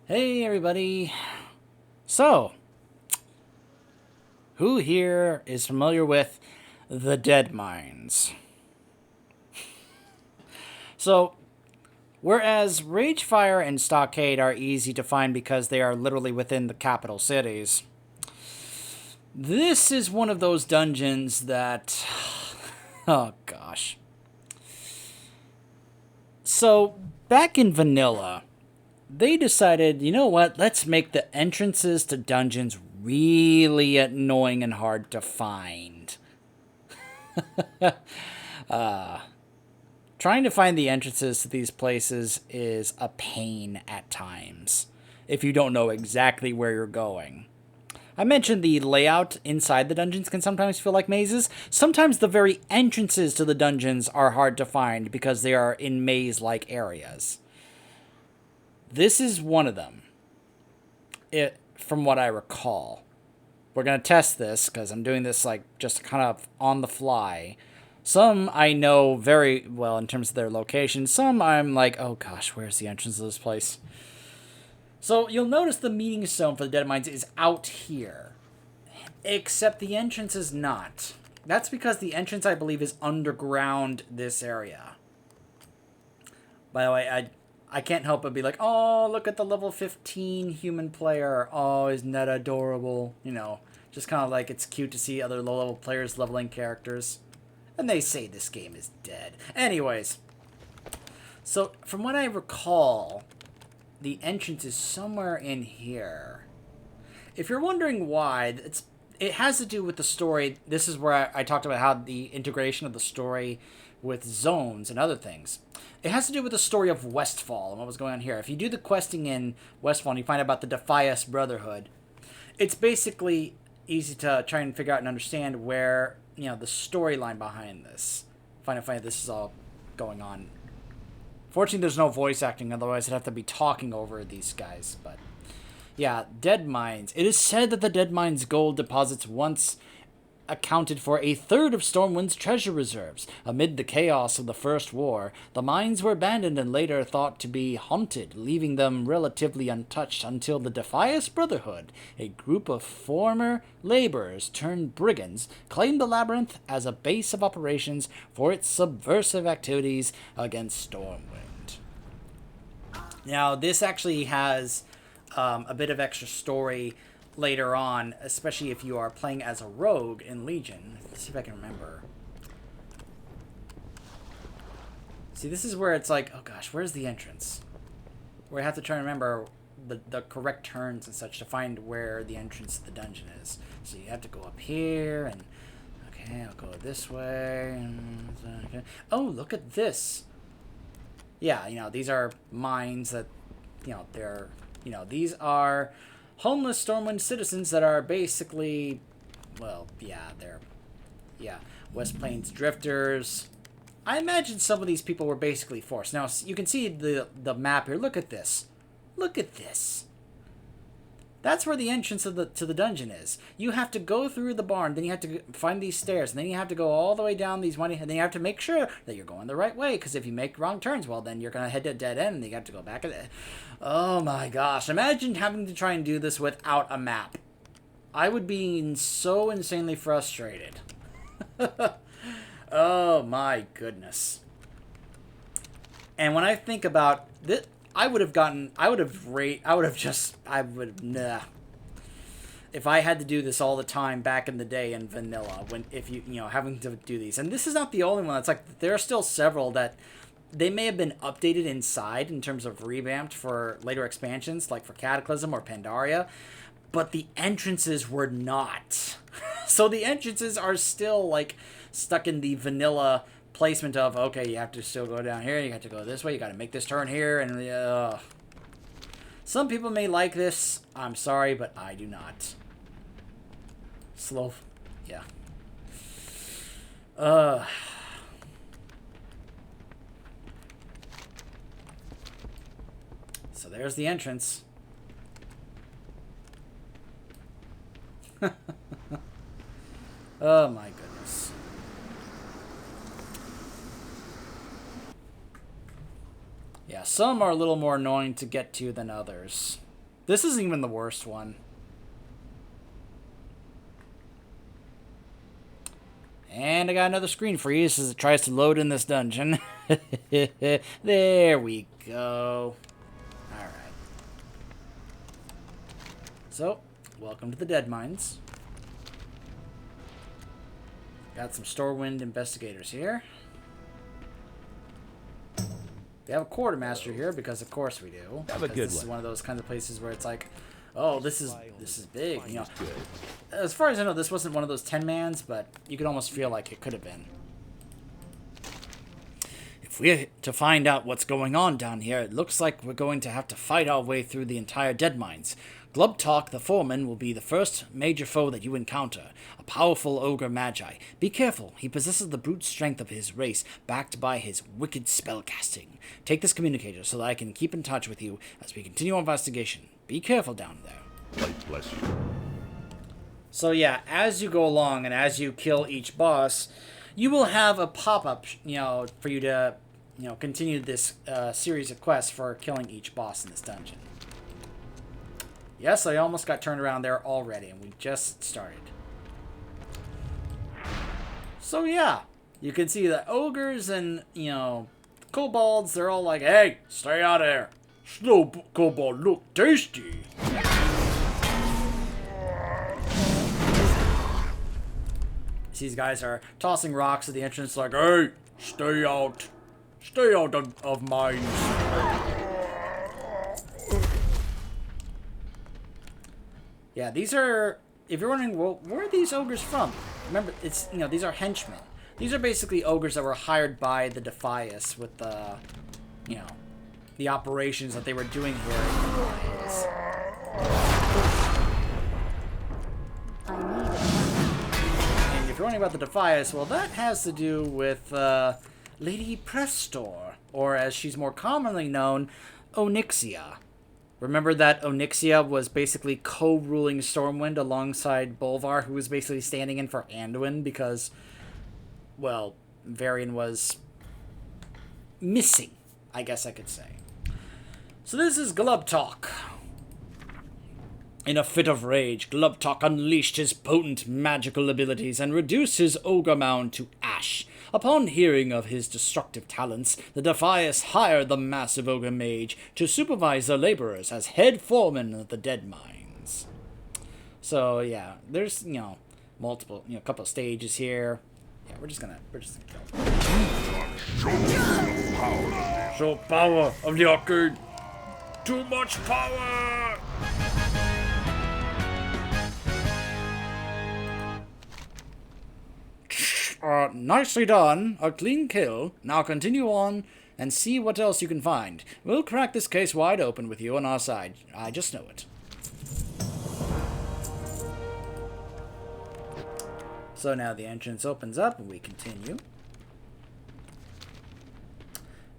Hey everybody. So, who here is familiar with the Deadmines? So, whereas Ragefire and Stockade are easy to find because they are literally within the capital cities, this is one of those dungeons that oh gosh. So, back in vanilla, they decided, you know what, let's make the entrances to dungeons really annoying and hard to find. Trying to find the entrances to these places is a pain at times if you don't know exactly where you're going. I mentioned the layout inside the dungeons can sometimes feel like mazes. Sometimes the very entrances to the dungeons are hard to find because they are in maze-like areas. This is one of them, from what I recall. We're going to test this because I'm doing this like just kind of on the fly. Some I know very well in terms of their location. Some I'm like, oh gosh, where's the entrance to this place? So you'll notice the meeting stone for the Deadmines is out here. Except the entrance is not. That's because the entrance, I believe, is underground this area. By the way, I can't help but be like, oh, look at the level 15 human player. Oh, isn't that adorable? You know, just kind of like it's cute to see other low-level players leveling characters. And they say this game is dead. Anyways, so from what I recall, the entrance is somewhere in here. If you're wondering why, it has to do with the story. This is where I talked about how the integration of the story with zones and other things. It has to do with the story of Westfall and what was going on here. If you do the questing in Westfall and you find out about the Defias Brotherhood, it's basically easy to try and figure out and understand where, you know, the storyline behind this. Find this is all going on. Fortunately, there's no voice acting, otherwise I'd have to be talking over these guys. But yeah, Deadmines. It is said that the Deadmines gold deposits once accounted for a third of Stormwind's treasure reserves. Amid the chaos of the First War, the mines were abandoned and later thought to be haunted, leaving them relatively untouched until the Defias Brotherhood, a group of former laborers turned brigands, claimed the labyrinth as a base of operations for its subversive activities against Stormwind. Now, this actually has a bit of extra story later on, especially if you are playing as a rogue in Legion. Let's see if I can remember. See, this is where it's like, oh gosh, where's the entrance? Where I have to try and remember the correct turns and such to find where the entrance to the dungeon is. So you have to go up here, and okay, I'll go this way. Okay. Oh, look at this. Yeah, you know, these are mines that, you know, these are homeless Stormwind citizens that are basically, well, yeah, West Plains drifters. I imagine some of these people were basically forced. Now, you can see the map here. Look at this. Look at this. That's where the entrance of to the dungeon is. You have to go through the barn, then you have to find these stairs, and then you have to go all the way down these and then you have to make sure that you're going the right way, because if you make wrong turns, well, then you're going to head to a dead end, and you have to go back. Oh my gosh. Imagine having to try and do this without a map. I would be so insanely frustrated. Oh my goodness. And when I think about this, nah. If I had to do this all the time back in the day in vanilla, having to do these. And this is not the only one. It's like, there are still several that they may have been updated inside in terms of revamped for later expansions, like for Cataclysm or Pandaria, but the entrances were not. So the entrances are still, like, stuck in the vanilla placement of, okay, you have to still go down here, you have to go this way, you got to make this turn here, and some people may like this. I'm sorry, but I do not. Slow, yeah. So there's the entrance. Oh my goodness. Yeah, some are a little more annoying to get to than others. This isn't even the worst one. And I got another screen freeze as it tries to load in this dungeon. There we go. Alright. So, welcome to the Deadmines. Got some Stormwind investigators here. We have a quartermaster here because of course we do. Have a good this is one of those kinds of places where it's like, oh, this is big. You know, as far as I know, this wasn't one of those 10-mans, but you could almost feel like it could have been. If we're to find out what's going on down here, it looks like we're going to have to fight our way through the entire Deadmines. Glubtalk, the foreman, will be the first major foe that you encounter. A powerful ogre magi. Be careful, he possesses the brute strength of his race, backed by his wicked spellcasting. Take this communicator so that I can keep in touch with you as we continue our investigation. Be careful down there. Light bless you. So yeah, as you go along and as you kill each boss, you will have a pop-up, you know, for you to, you know, continue this series of quests for killing each boss in this dungeon. Yes, I almost got turned around there already, and we just started. So yeah, you can see that ogres and, you know, kobolds, they're all like, hey, stay out of there. Snow kobold look tasty. These guys are tossing rocks at the entrance like, hey, stay out of mines. Yeah, these are, if you're wondering, well, where are these ogres from? Remember, it's, you know, these are henchmen. These are basically ogres that were hired by the Defias with the, you know, the operations that they were doing here in the mines. And if you're wondering about the Defias, well, that has to do with Lady Prestor, or as she's more commonly known, Onyxia. Remember that Onyxia was basically co-ruling Stormwind alongside Bolvar, who was basically standing in for Anduin because, well, Varian was missing, I guess I could say. So this is Glubtalk. In a fit of rage, Glubtalk unleashed his potent magical abilities and reduced his ogre mound to ash. Upon hearing of his destructive talents, the Defias hired the massive ogre mage to supervise their laborers as head foreman of the Deadmines. So yeah, there's, you know, multiple, you know, a couple of stages here. Yeah, we're just gonna kill them. Show power of the arcade. Too much power. Nicely done. A clean kill. Now continue on and see what else you can find. We'll crack this case wide open with you on our side. I just know it. So now the entrance opens up and we continue.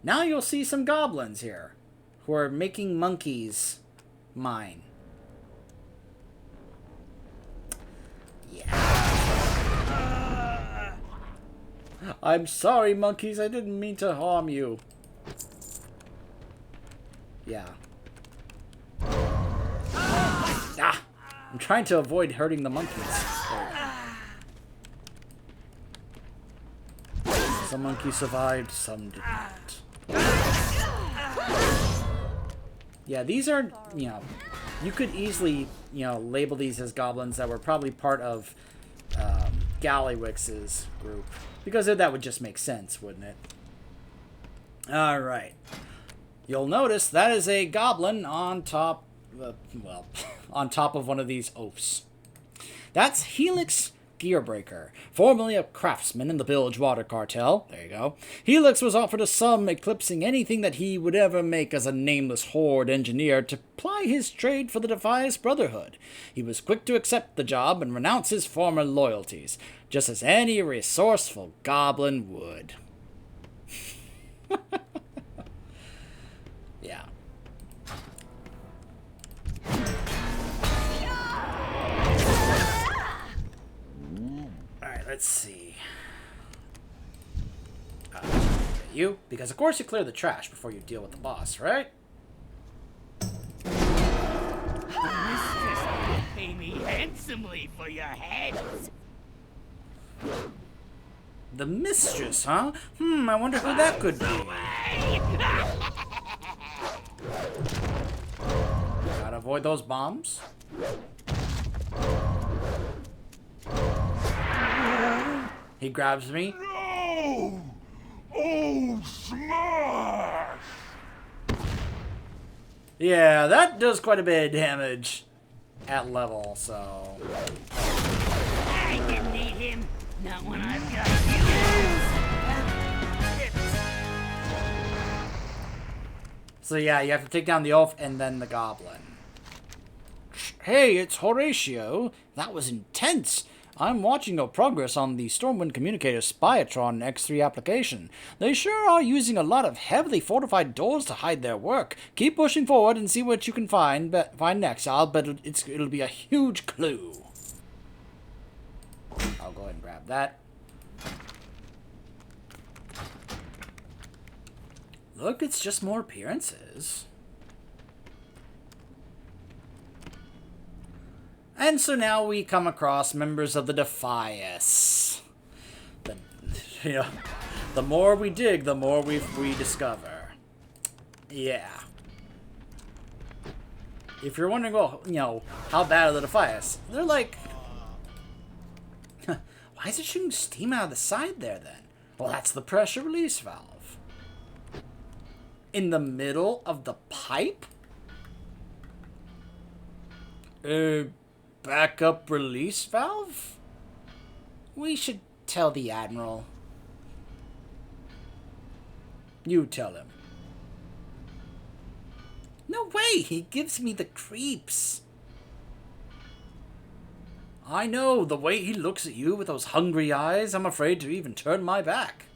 Now you'll see some goblins here who are making monkeys mine. Yeah. I'm sorry, monkeys. I didn't mean to harm you. Yeah. Ah! I'm trying to avoid hurting the monkeys. Some monkeys survived, some did not. Yeah, these are, you know, you could easily, you know, label these as goblins that were probably part of Gallywix's group. Because that would just make sense, wouldn't it? Alright. You'll notice that is a goblin on top, well, on top of one of these oafs. That's Helix Gearbreaker, formerly a craftsman in the Bilge Water Cartel. There you go. Helix was offered a sum eclipsing anything that he would ever make as a nameless horde engineer to ply his trade for the Defias Brotherhood. He was quick to accept the job and renounce his former loyalties, just as any resourceful goblin would. Yeah. Alright, let's see. You, because of course you clear the trash before you deal with the boss, right? pay me handsomely for your heads. The mistress, huh? I wonder who that could be. Gotta avoid those bombs. He grabs me. No! Oh, smash! Yeah, that does quite a bit of damage at level, so... I didn't need him. Not when I've got you. So yeah, you have to take down the elf and then the goblin. Hey, it's Horatio. That was intense. I'm watching your progress on the Stormwind Communicator Spyatron X3 application. They sure are using a lot of heavily fortified doors to hide their work. Keep pushing forward and see what you can find next. I'll bet it'll be a huge clue. I'll go ahead and grab that. Look, it's just more appearances. And so now we come across members of the Defias. The more we dig, the more we discover. Yeah. If you're wondering, well, how bad are the Defias? They're like... Why is it shooting steam out of the side there, then? Well, that's the pressure release valve. In the middle of the pipe? Backup release valve? We should tell the Admiral. You tell him. No way! He gives me the creeps. I know, the way he looks at you with those hungry eyes, I'm afraid to even turn my back.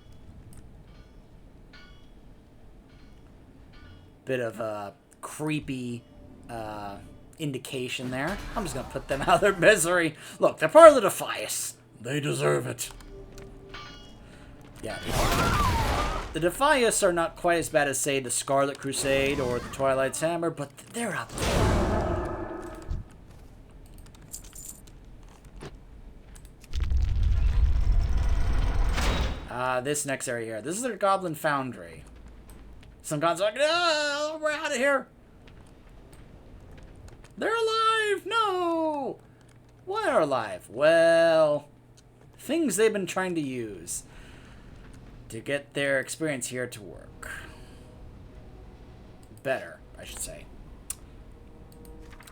Bit of a creepy indication there. I'm just gonna put them out of their misery. Look, they're part of the Defias. They deserve it. Yeah. The Defias are not quite as bad as, say, the Scarlet Crusade or the Twilight's Hammer, but they're up there. This next area here. This is their Goblin Foundry. Some gods are like, no, we're out of here. They're alive! No! Why are alive? Well, things they've been trying to use to get their experience here to work. Better, I should say.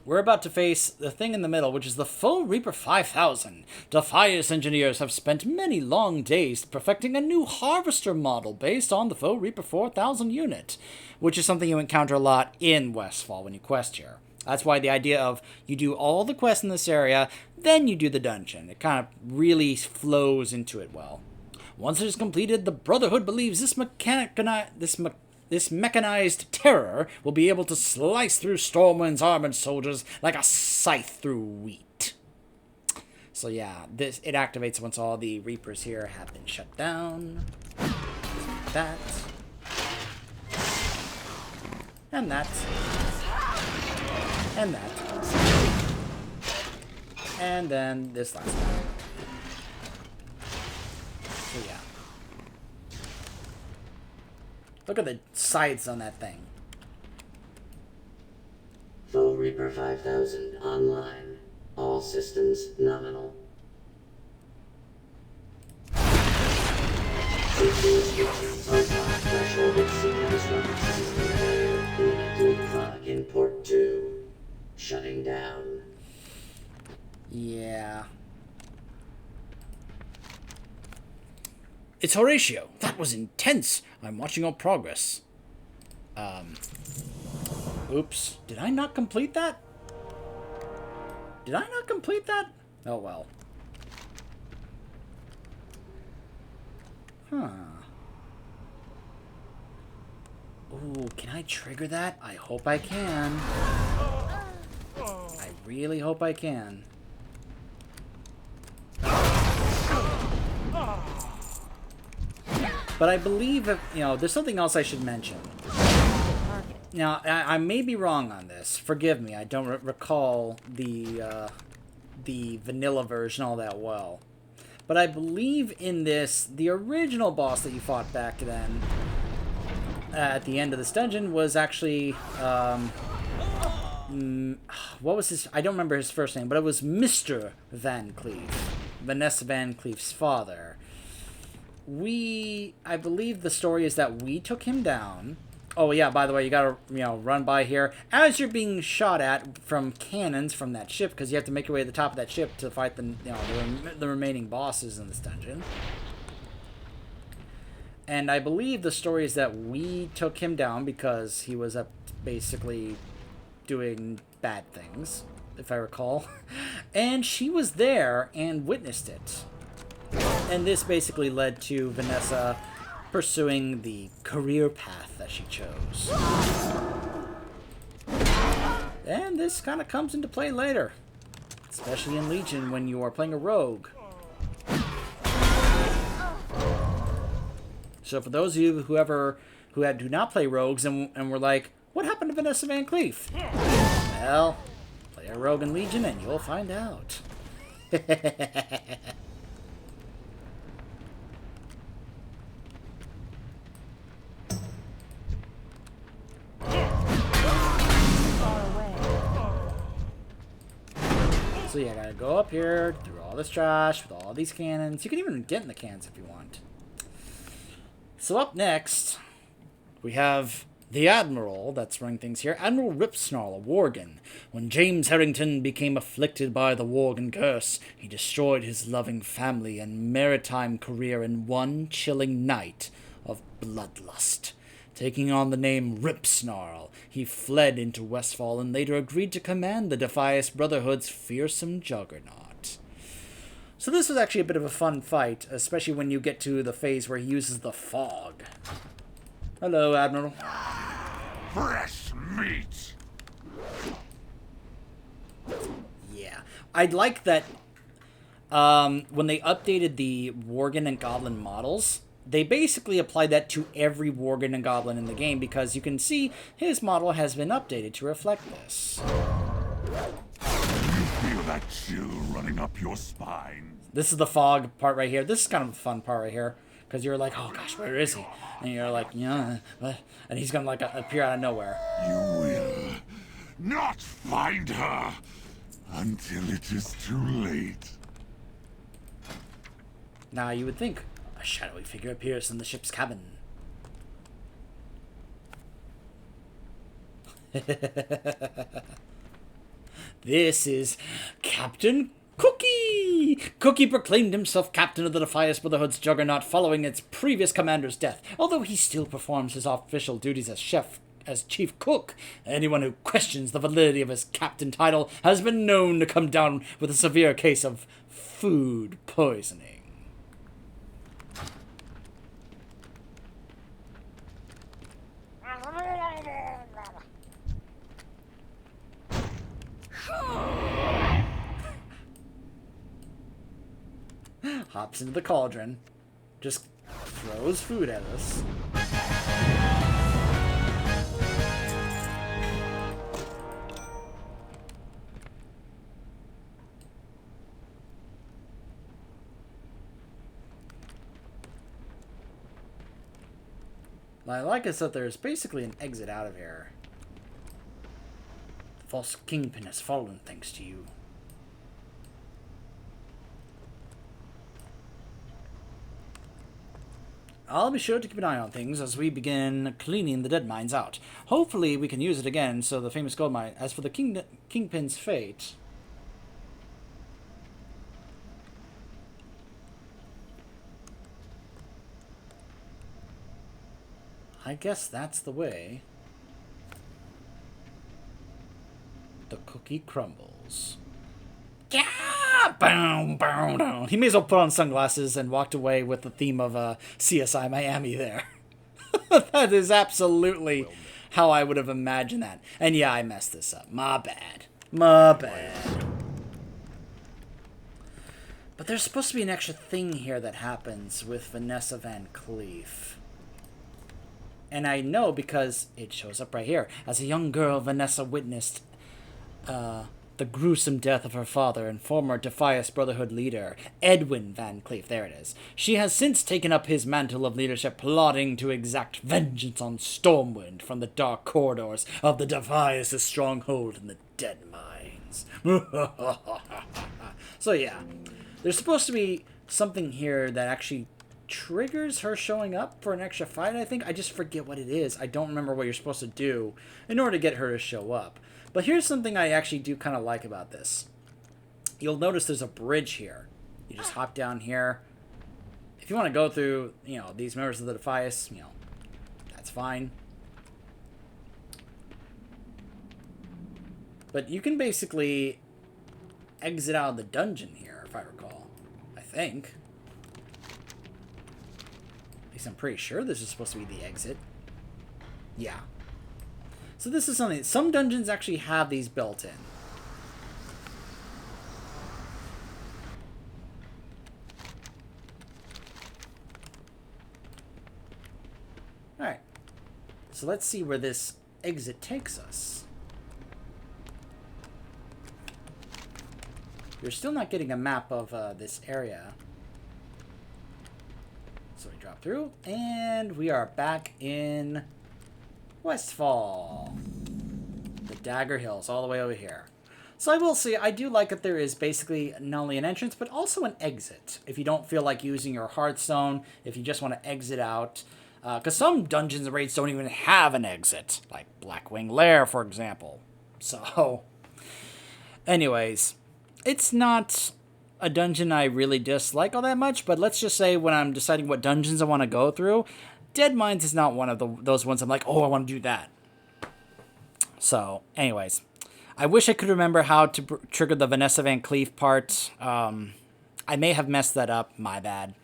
We're about to face the thing in the middle, which is the Foe Reaper 5000. Defias engineers have spent many long days perfecting a new harvester model based on the Foe Reaper 4000 unit, which is something you encounter a lot in Westfall when you quest here. That's why the idea of you do all the quests in this area, then you do the dungeon. It kind of really flows into it well. Once it is completed, the Brotherhood believes this mechanized terror will be able to slice through Stormwind's armored soldiers like a scythe through wheat. So yeah, it activates once all the Reapers here have been shut down. That. And that. And that. And then this last one. So yeah. Look at the sides on that thing. Foe Reaper 5000 online. All systems nominal. Safety restrictions on top threshold exceed disrupted system failure. Immediately clock in port 2. Shutting down. Yeah. It's Horatio. That was intense. I'm watching your progress. Oops. Did I not complete that? Did I not complete that? Oh, well. Huh. Ooh, can I trigger that? I hope I can. I really hope I can. But I believe that, there's something else I should mention. Now, I may be wrong on this. Forgive me. I don't recall the vanilla version all that well. But I believe in this, the original boss that you fought back then, at the end of this dungeon, was actually, what was his, I don't remember his first name, but it was Mr. Van Cleef, Vanessa Van Cleef's father. I believe the story is that we took him down. Oh yeah, by the way, you gotta, run by here as you're being shot at from cannons from that ship, because you have to make your way to the top of that ship to fight the remaining bosses in this dungeon. And I believe the story is that we took him down because he was basically doing bad things, if I recall. And she was there and witnessed it. And this basically led to Vanessa pursuing the career path that she chose. And this kind of comes into play later, especially in Legion when you are playing a rogue. So for those of you who do not play rogues and were like, what happened to Vanessa Van Cleef? Well, play a rogue in Legion and you'll find out. So yeah, I gotta go up here through all this trash with all these cannons. You can even get in the cans if you want. So up next, we have the Admiral that's running things here. Admiral Ripsnarl, a Worgen. When James Harrington became afflicted by the Worgen curse, he destroyed his loving family and maritime career in one chilling night of bloodlust. Taking on the name Ripsnarl, he fled into Westfall and later agreed to command the Defias Brotherhood's fearsome juggernaut. So this was actually a bit of a fun fight, especially when you get to the phase where he uses the fog. Hello, Admiral. Fresh meat! Yeah. I'd like that when they updated the Worgen and Goblin models, they basically applied that to every Worgen and Goblin in the game, because you can see his model has been updated to reflect this. You feel that chill running up your spine? This is the fog part right here. This is kind of a fun part right here, because you're like, oh gosh, where is he? And you're like, yeah, and he's gonna like appear out of nowhere. You will not find her until it is too late. Now you would think a shadowy figure appears in the ship's cabin. This is Captain Cookie! Cookie proclaimed himself captain of the Defias Brotherhood's juggernaut following its previous commander's death, although he still performs his official duties as chief cook. Anyone who questions the validity of his captain title has been known to come down with a severe case of food poisoning. Hops into the cauldron, just throws food at us. What I like is that there's basically an exit out of here. The false kingpin has fallen thanks to you. I'll be sure to keep an eye on things as we begin cleaning the Deadmines out. Hopefully we can use it again, so the famous gold mine. As for the Kingpin's fate... I guess that's the way. The cookie crumbles. Yeah! Boom, boom, boom. He may as well put on sunglasses and walked away with the theme of CSI Miami there. That is absolutely how I would have imagined that. And yeah, I messed this up. My bad. My bad. But there's supposed to be an extra thing here that happens with Vanessa Van Cleef. And I know because it shows up right here. As a young girl, Vanessa witnessed the gruesome death of her father and former Defias Brotherhood leader, Edwin Van Cleef. There it is. She has since taken up his mantle of leadership, plotting to exact vengeance on Stormwind from the dark corridors of the Defias' stronghold in the Deadmines. So yeah, there's supposed to be something here that actually triggers her showing up for an extra fight, I think. I just forget what it is. I don't remember what you're supposed to do in order to get her to show up. But here's something I actually do kind of like about this. You'll notice there's a bridge here. You just hop down here. If you want to go through, these members of the Defias, that's fine. But you can basically exit out of the dungeon here, if I recall. I think. At least I'm pretty sure this is supposed to be the exit. Yeah. So this is something, some dungeons actually have these built in. Alright. So let's see where this exit takes us. You're still not getting a map of this area. So we drop through, and we are back in Westfall. The Dagger Hills, all the way over here. So I will say, I do like that there is basically not only an entrance, but also an exit. If you don't feel like using your Hearthstone, if you just want to exit out. Because some dungeons and raids don't even have an exit. Like Blackwing Lair, for example. So, anyways, it's not a dungeon I really dislike all that much, but let's just say when I'm deciding what dungeons I want to go through, Deadmines is not one of those ones I'm like, oh, I want to do that. So, anyways, I wish I could remember how to trigger the Vanessa Van Cleef part. I may have messed that up. My bad.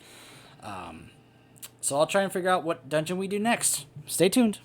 So I'll try and figure out what dungeon we do next. Stay tuned.